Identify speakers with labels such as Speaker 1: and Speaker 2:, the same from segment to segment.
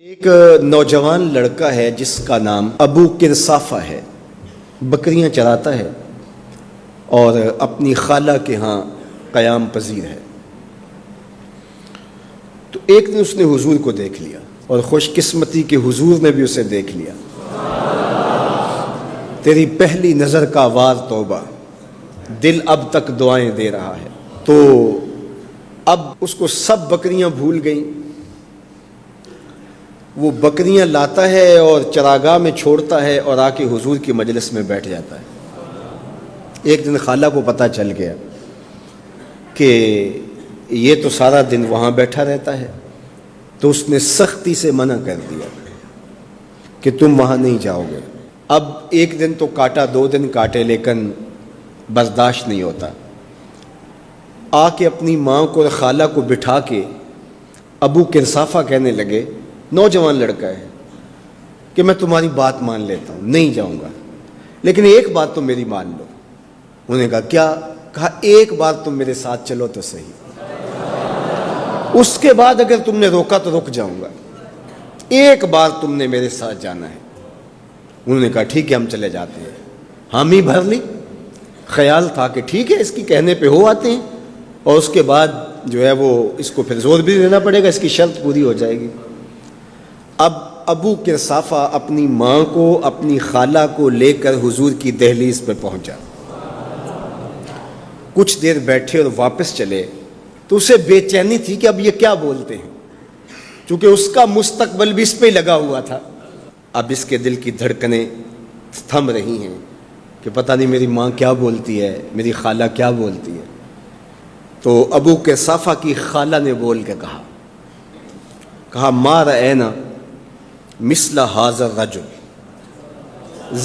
Speaker 1: ایک نوجوان لڑکا ہے جس کا نام ابو کرصافہ ہے، بکریاں چراتا ہے اور اپنی خالہ کے ہاں قیام پذیر ہے۔ تو ایک دن اس نے حضور کو دیکھ لیا اور خوش قسمتی کہ حضور نے بھی اسے دیکھ لیا۔ تیری پہلی نظر کا وار توبہ، دل اب تک دعائیں دے رہا ہے۔ تو اب اس کو سب بکریاں بھول گئیں، وہ بکریاں لاتا ہے اور چراگاہ میں چھوڑتا ہے اور آ کے حضور کی مجلس میں بیٹھ جاتا ہے۔ ایک دن خالہ کو پتہ چل گیا کہ یہ تو سارا دن وہاں بیٹھا رہتا ہے، تو اس نے سختی سے منع کر دیا کہ تم وہاں نہیں جاؤ گے۔ اب ایک دن تو کاٹا، 2 دن کاٹے، لیکن برداشت نہیں ہوتا۔ آ کے اپنی ماں کو اور خالہ کو بٹھا کے ابو کرصافہ کہنے لگے، نوجوان لڑکا ہے، کہ میں تمہاری بات مان لیتا ہوں، نہیں جاؤں گا، لیکن ایک بات تو میری مان لو۔ انہوں نے کہا کیا؟ کہا ایک بار تم میرے ساتھ چلو تو صحیح، اس کے بعد اگر تم نے روکا تو رک جاؤں گا، ایک بار تم نے میرے ساتھ جانا ہے۔ انہوں نے کہا ٹھیک ہے، ہم چلے جاتے ہیں۔ حامی بھر لی، خیال تھا کہ ٹھیک ہے اس کی کہنے پہ ہو آتے ہیں، اور اس کے بعد جو ہے وہ اس کو پھر زور بھی دینا پڑے گا، اس کی شرط پوری ہو جائے گی۔ اب ابو کرصافہ اپنی ماں کو، اپنی خالہ کو لے کر حضور کی دہلیز پہ پہنچا۔ کچھ دیر بیٹھے اور واپس چلے تو اسے بے چینی تھی کہ اب یہ کیا بولتے ہیں، چونکہ اس کا مستقبل بھی اس پہ لگا ہوا تھا۔ اب اس کے دل کی دھڑکنیں تھم رہی ہیں کہ پتہ نہیں میری ماں کیا بولتی ہے، میری خالہ کیا بولتی ہے۔ تو ابو کرصافہ کی خالہ نے بول کے کہا ما رأینا مثل ھذا الرجل،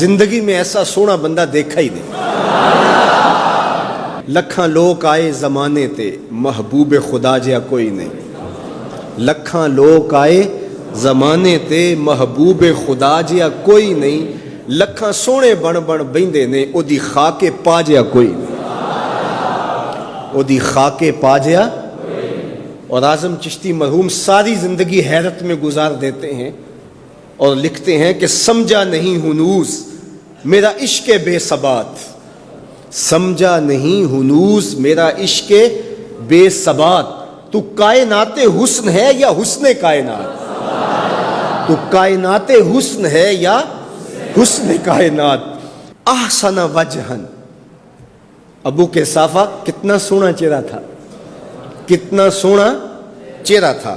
Speaker 1: زندگی میں ایسا سونا بندہ دیکھا ہی نہیں۔ لکھاں لوگ آئے زمانے تے، محبوب خدا جہا کوئی نہیں۔ لکھاں لوگ آئے زمانے تے، محبوب خدا جہا کوئی نہیں۔ لکھاں سونے بن بہندے نے، او دی خاک پا جہا کوئی نہیں، او دی خاک پا جہا۔ اور اعظم چشتی مرحوم ساری زندگی حیرت میں گزار دیتے ہیں اور لکھتے ہیں کہ سمجھا نہیں ہنوز میرا عشق بے ثبات، سمجھا نہیں ہنوز میرا عشق بے ثبات، تو کائنات حسن ہے یا حسن کائنات، تو کائنات حسن ہے یا حسن کائنات۔ احسن وجہن، ابو کرصافہ کتنا سونا چہرہ تھا، کتنا سونا چہرہ تھا۔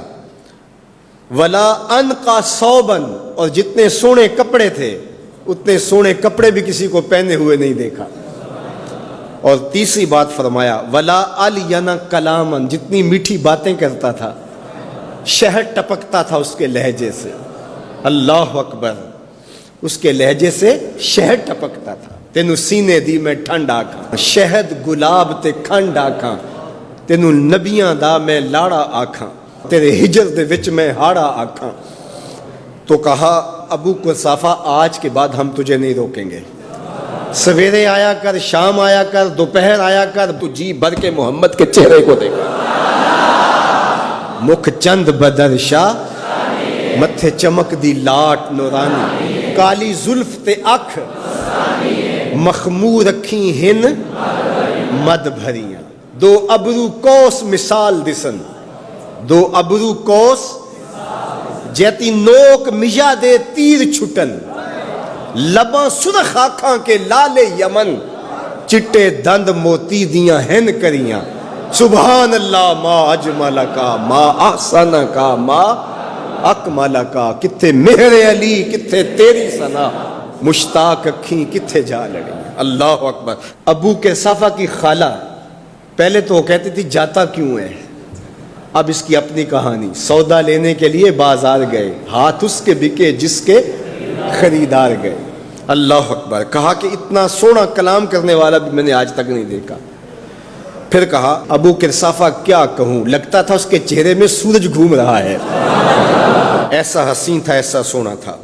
Speaker 1: ولا انقا ثوبن، اور جتنے سونے کپڑے تھے اتنے سونے کپڑے بھی کسی کو پہنے ہوئے نہیں دیکھا۔ اور تیسری بات فرمایا ولا الین کلامن، جتنی میٹھی باتیں کرتا تھا، شہد ٹپکتا تھا اس کے لہجے سے۔ اللہ اکبر، اس کے لہجے سے شہد ٹپکتا تھا۔ تینوں سینے دی میں ٹھنڈ آکھاں، شہد گلاب تے کھنڈ آکھاں، تینوں نبیاں دا میں لاڑا آکھاں، تیرے ہجر دے وچ میں ہاڑا آکھاں۔ تو کہا ابو کرصافہ آج کے بعد ہم تجھے نہیں روکیں گے، سویرے آیا کر، شام آیا کر، دوپہر آیا کر، تو جی بھر کے محمد کے چہرے کو دیکھا۔ مکھ چند بدر شاہ، متھے چمک دی لاٹ نورانی، کالی زلف تے اکھ، مخمور رکھی ہن مد بھریاں، 2 ابرو کوس مثال دسن، 2 ابرو کوس جیتی نوک مجا دے تیر چھٹن، لباں سرخ آنکھاں کے لال یمن، چٹے دند موتی دیاں ہن کریاں۔ سبحان اللہ ما اجمل کا، ما احسن کا، ما اکمل کا، کتھے مہر علی کتھے تیری ثنا، مشتاق اکھیں کتھے جا لڑی۔ اللہ اکبر۔ ابو کرصافہ کی خالہ پہلے تو وہ کہتی تھی جاتا کیوں ہے، اب اس کی اپنی کہانی۔ سودا لینے کے لیے بازار گئے، ہاتھ اس کے بکے جس کے خریدار گئے۔ اللہ اکبر۔ کہا کہ اتنا سونا کلام کرنے والا بھی میں نے آج تک نہیں دیکھا۔ پھر کہا ابو کرصافہ کیا کہوں، لگتا تھا اس کے چہرے میں سورج گھوم رہا ہے، ایسا حسین تھا، ایسا سونا تھا۔